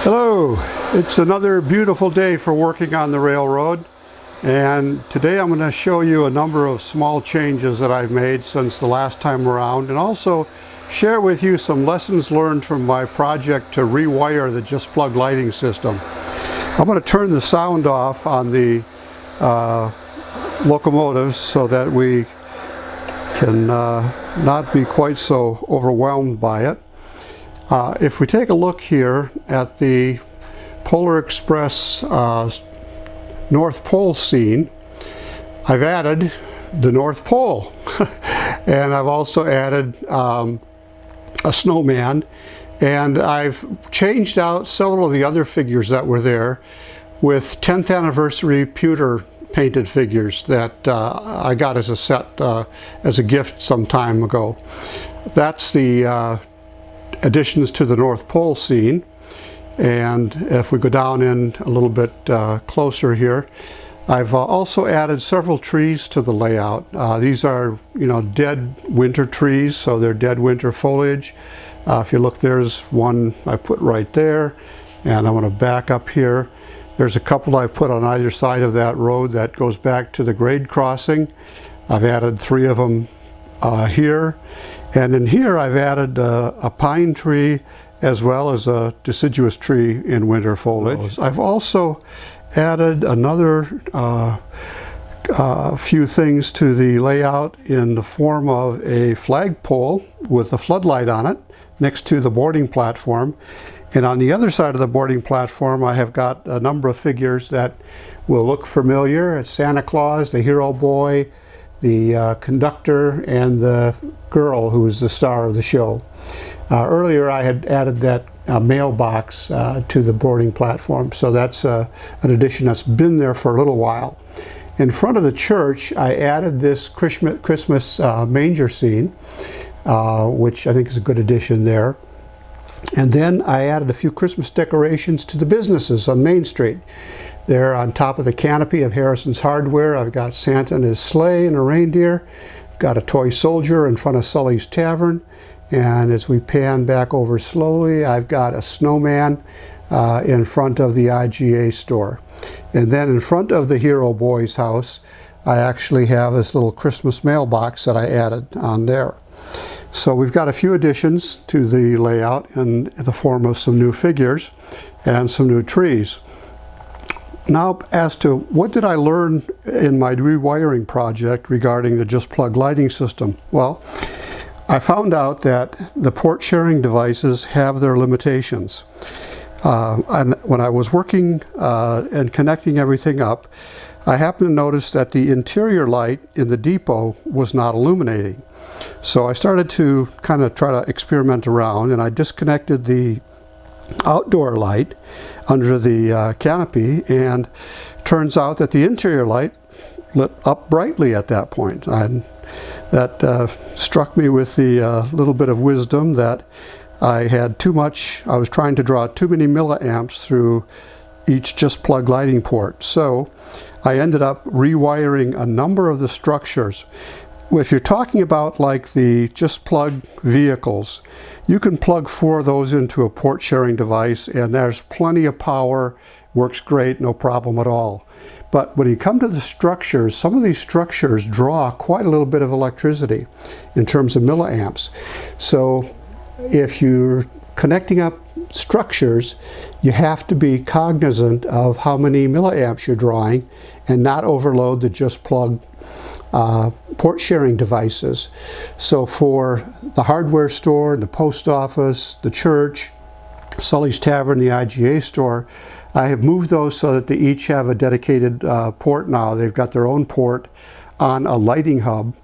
Hello, it's another beautiful day for working on the railroad, and today I'm going to show you a number of small changes that I've made since the last time around, and also share with you some lessons learned from my project to rewire the just plug lighting system. I'm going to turn the sound off on the locomotives so that we can not be quite so overwhelmed by it. If we take a look here at the Polar Express North Pole scene, I've added the North Pole and I've also added a snowman, and I've changed out several of the other figures that were there with 10th anniversary pewter painted figures that I got as a set as a gift some time ago. That's the additions to the North Pole scene. And if we go down in a little bit closer here, I've also added several trees to the layout. These are, dead winter trees, so they're dead winter foliage. If you look, there's one I put right there, and I'm going to back up here. There's a couple I've put on either side of that road that goes back to the grade crossing. I've added 3 of them here, and in here I've added a pine tree as well as a deciduous tree in winter foliage. I've also added another few things to the layout in the form of a flagpole with a floodlight on it next to the boarding platform. And on the other side of the boarding platform, I have got a number of figures that will look familiar. It's Santa Claus, the hero boy, the conductor, and the girl who is the star of the show. Earlier I had added that mailbox to the boarding platform, so that's an addition that's been there for a little while. In front of the church, I added this Christmas manger scene, which I think is a good addition there. And then I added a few Christmas decorations to the businesses on Main Street. There on top of the canopy of Harrison's Hardware, I've got Santa and his sleigh and a reindeer. Got a toy soldier in front of Sully's Tavern. And as we pan back over slowly, I've got a snowman in front of the IGA store. And then in front of the Hero Boy's house, I actually have this little Christmas mailbox that I added on there. So we've got a few additions to the layout in the form of some new figures and some new trees. Now, as to what did I learn in my rewiring project regarding the just plug lighting system? Well, I found out that the port sharing devices have their limitations. And when I was working and connecting everything up, I happened to notice that the interior light in the depot was not illuminating. So I started to kind of try to experiment around, and I disconnected the outdoor light under the canopy, and turns out that the interior light lit up brightly at that point. And that struck me with the little bit of wisdom that I was trying to draw too many milliamps through each just plug lighting port. So I ended up rewiring a number of the structures. If you're talking about like the just plug vehicles, you can plug 4 of those into a port sharing device and there's plenty of power, works great, no problem at all. But when you come to the structures, some of these structures draw quite a little bit of electricity in terms of milliamps. So if you're connecting up structures, you have to be cognizant of how many milliamps you're drawing and not overload the just plug port sharing devices. So for the hardware store, the post office, the church, Sully's Tavern, the IGA store, I have moved those so that they each have a dedicated port now. They've got their own port on a lighting hub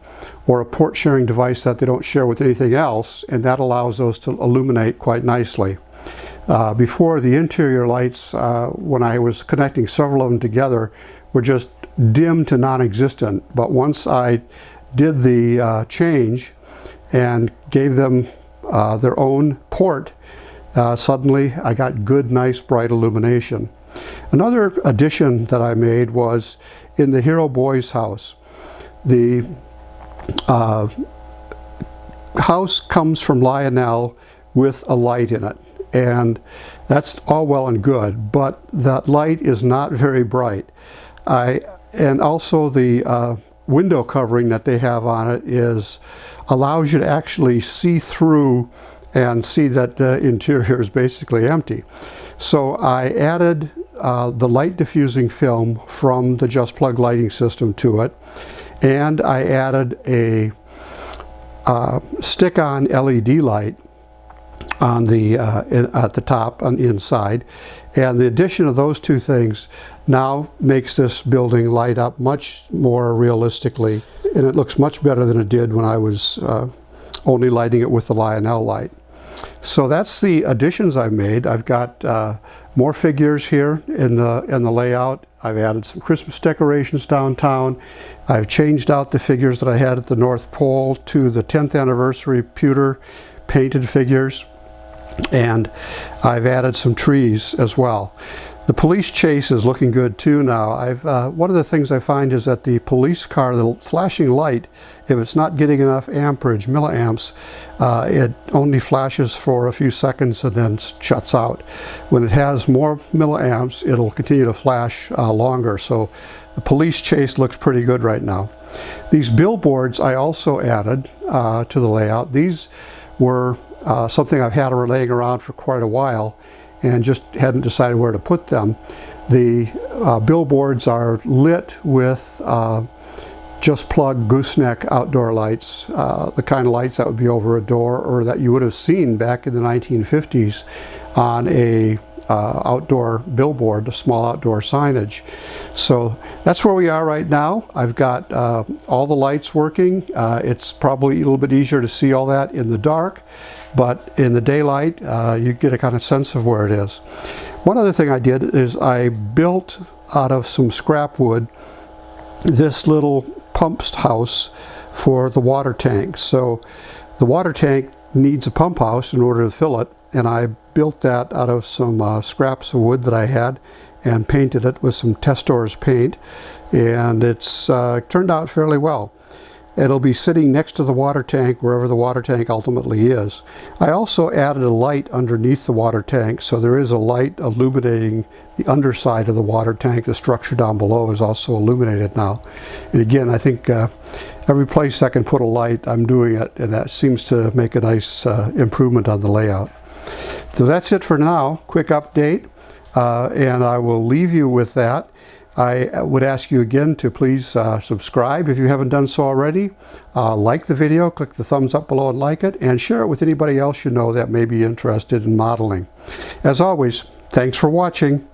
or a port sharing device that they don't share with anything else, and that allows those to illuminate quite nicely. Before, the interior lights, when I was connecting several of them together, were just dim to non-existent. But once I did the change and gave them their own port, suddenly I got good, nice, bright illumination. Another addition that I made was in the Hero Boy's house. The house comes from Lionel with a light in it. and that's all well and good, but that light is not very bright. And also the window covering that they have on it allows you to actually see through and see that the interior is basically empty. So I added the light diffusing film from the Just Plug lighting system to it, and I added a stick-on LED light on the at the top on the inside, and the addition of those two things now makes this building light up much more realistically, and it looks much better than it did when I was only lighting it with the Lionel light. So that's the additions I've made. I've got more figures here in the layout. I've added some Christmas decorations downtown. I've changed out the figures that I had at the North Pole to the 10th anniversary pewter painted figures, and I've added some trees as well. The police chase is looking good too now. One of the things I find is that the police car, the flashing light, if it's not getting enough amperage, milliamps, it only flashes for a few seconds and then shuts out. When it has more milliamps, it'll continue to flash longer. So the police chase looks pretty good right now. These billboards I also added to the layout. These were something I've had laying around for quite a while and just hadn't decided where to put them. The billboards are lit with Just Plug gooseneck outdoor lights, the kind of lights that would be over a door or that you would have seen back in the 1950s on a outdoor billboard, a small outdoor signage. So that's where we are right now. I've got all the lights working. It's probably a little bit easier to see all that in the dark, but in the daylight you get a kind of sense of where it is. One other thing I did is I built out of some scrap wood this little pump house for the water tank. So the water tank needs a pump house in order to fill it, and I built that out of some scraps of wood that I had and painted it with some Testor's paint, and it's turned out fairly well. It'll be sitting next to the water tank wherever the water tank ultimately is. I also added a light underneath the water tank, so there is a light illuminating the underside of the water tank. The structure down below is also illuminated now. And again, I think every place I can put a light, I'm doing it, and that seems to make a nice improvement on the layout. So that's it for now. Quick update, and I will leave you with that. I would ask you again to please subscribe if you haven't done so already. Like the video, click the thumbs up below and like it, and share it with anybody else you know that may be interested in modeling. As always, thanks for watching.